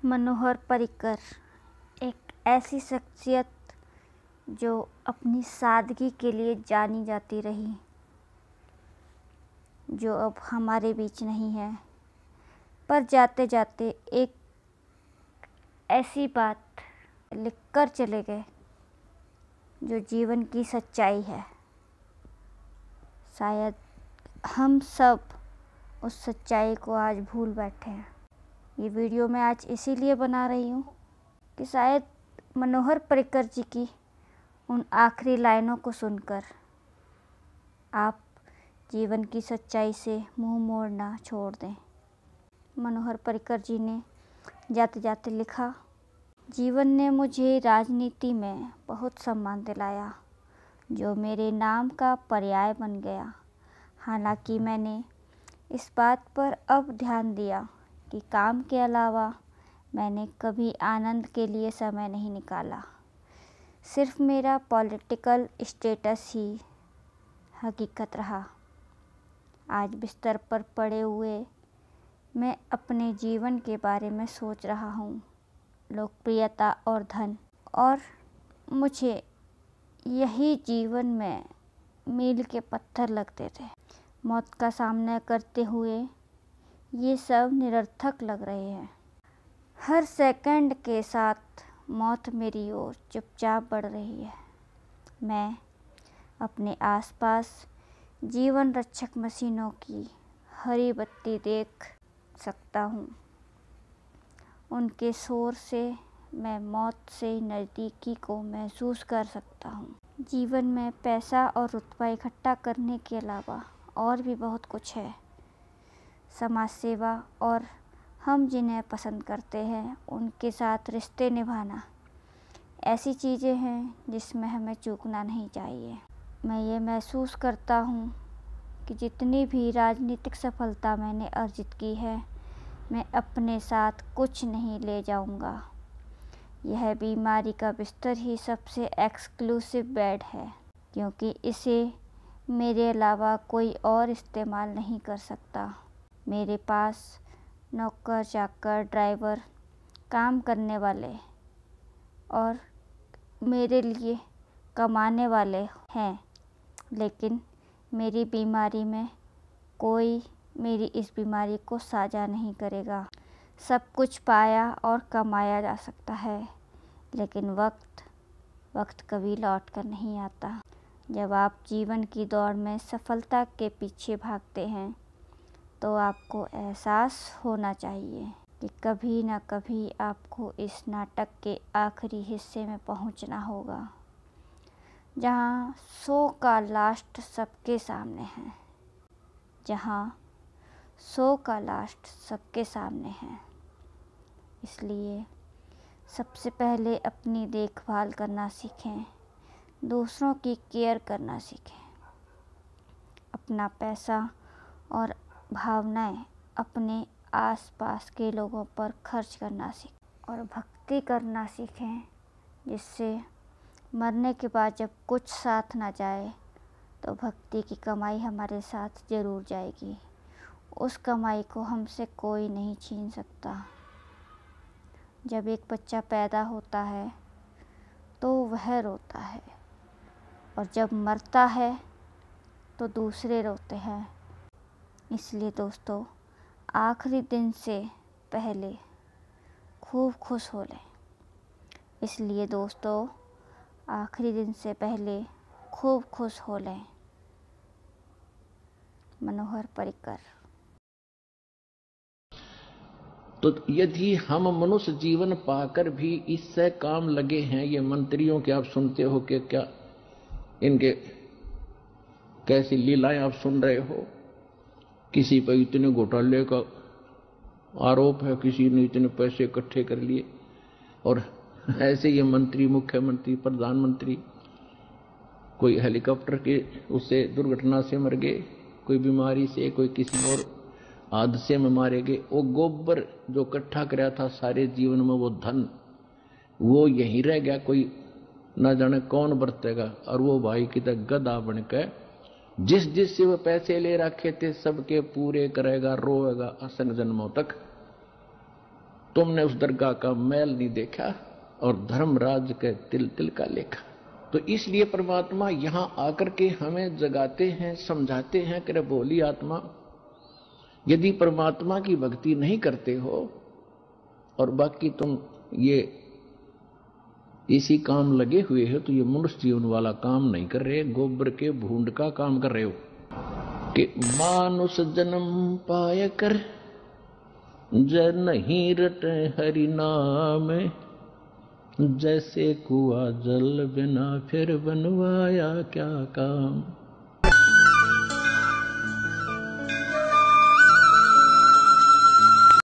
मनोहर पर्रिकर एक ऐसी शख्सियत जो अपनी सादगी के लिए जानी जाती रही, जो अब हमारे बीच नहीं है, पर जाते जाते एक ऐसी बात लिखकर चले गए जो जीवन की सच्चाई है। शायद हम सब उस सच्चाई को आज भूल बैठे हैं। ये वीडियो मैं आज इसीलिए बना रही हूँ कि शायद मनोहर पर्रिकर जी की उन आखिरी लाइनों को सुनकर आप जीवन की सच्चाई से मुंह मोड़ना छोड़ दें। मनोहर पर्रिकर जी ने जाते जाते लिखा, जीवन ने मुझे राजनीति में बहुत सम्मान दिलाया, जो मेरे नाम का पर्याय बन गया। हालांकि मैंने इस बात पर अब ध्यान दिया कि काम के अलावा मैंने कभी आनंद के लिए समय नहीं निकाला। सिर्फ मेरा पॉलिटिकल स्टेटस ही हकीकत रहा। आज बिस्तर पर पड़े हुए मैं अपने जीवन के बारे में सोच रहा हूँ, लोकप्रियता और धन, और मुझे यही जीवन में मील के पत्थर लगते थे। मौत का सामना करते हुए ये सब निरर्थक लग रहे हैं। हर सेकंड के साथ मौत मेरी ओर चुपचाप बढ़ रही है। मैं अपने आसपास जीवन रक्षक मशीनों की हरी बत्ती देख सकता हूँ। उनके शोर से मैं मौत से नज़दीकी को महसूस कर सकता हूँ। जीवन में पैसा और रुतबा इकट्ठा करने के अलावा और भी बहुत कुछ है। समाज सेवा और हम जिन्हें पसंद करते हैं उनके साथ रिश्ते निभाना ऐसी चीज़ें हैं जिसमें हमें चूकना नहीं चाहिए। मैं ये महसूस करता हूँ कि जितनी भी राजनीतिक सफलता मैंने अर्जित की है, मैं अपने साथ कुछ नहीं ले जाऊँगा। यह बीमारी का बिस्तर ही सबसे एक्सक्लूसिव बेड है, क्योंकि इसे मेरे अलावा कोई और इस्तेमाल नहीं कर सकता। मेरे पास नौकर चाकर, ड्राइवर, काम करने वाले और मेरे लिए कमाने वाले हैं, लेकिन मेरी बीमारी में कोई मेरी इस बीमारी को साझा नहीं करेगा। सब कुछ पाया और कमाया जा सकता है, लेकिन वक्त कभी लौट कर नहीं आता। जब आप जीवन की दौड़ में सफलता के पीछे भागते हैं तो आपको एहसास होना चाहिए कि कभी न कभी आपको इस नाटक के आखिरी हिस्से में पहुंचना होगा, जहां शो का लास्ट सबके सामने है। इसलिए सबसे पहले अपनी देखभाल करना सीखें, दूसरों की केयर करना सीखें, अपना पैसा और भावनाएं अपने आसपास के लोगों पर खर्च करना सीखें और भक्ति करना सीखें, जिससे मरने के बाद जब कुछ साथ ना जाए तो भक्ति की कमाई हमारे साथ ज़रूर जाएगी। उस कमाई को हमसे कोई नहीं छीन सकता। जब एक बच्चा पैदा होता है तो वह रोता है, और जब मरता है तो दूसरे रोते हैं। इसलिए दोस्तों, आखिरी दिन से पहले खूब खुश हो लें। मनोहर पर्रिकर। तो यदि हम मनुष्य जीवन पाकर भी इससे काम लगे हैं, ये मंत्रियों के आप सुनते हो कि क्या इनके कैसी लीलाएं आप सुन रहे हो। किसी पर इतने घोटाले का आरोप है, किसी ने इतने पैसे इकट्ठे कर लिए, और ऐसे ये मंत्री, मुख्यमंत्री, प्रधानमंत्री, कोई हेलीकॉप्टर के उससे दुर्घटना से मर गए, कोई बीमारी से, कोई किसी और हादसे में मारे गए। वो गोबर जो इकट्ठा कराया था सारे जीवन में, वो धन वो यहीं रह गया, कोई ना जाने कौन बरतेगा। और वो भाई की तरह गधा बनकर जिस से वो पैसे ले रखे थे सबके पूरे करेगा, रोएगा असंग जन्मों तक। तुमने उस दरगाह का मैल नहीं देखा और धर्मराज के तिल तिल का लेखा। तो इसलिए परमात्मा यहां आकर के हमें जगाते हैं, समझाते हैं कि रे बोली आत्मा, यदि परमात्मा की भक्ति नहीं करते हो और बाकी तुम ये इसी काम लगे हुए हो, तो ये मनुष्य जीवन वाला काम नहीं कर रहे, गोबर के भूंड का काम कर रहे हो। कि मानुष जन्म पाय कर जय नहीं रटे हरि नाम, जैसे कुआ जल बिना फिर बनवाया क्या काम।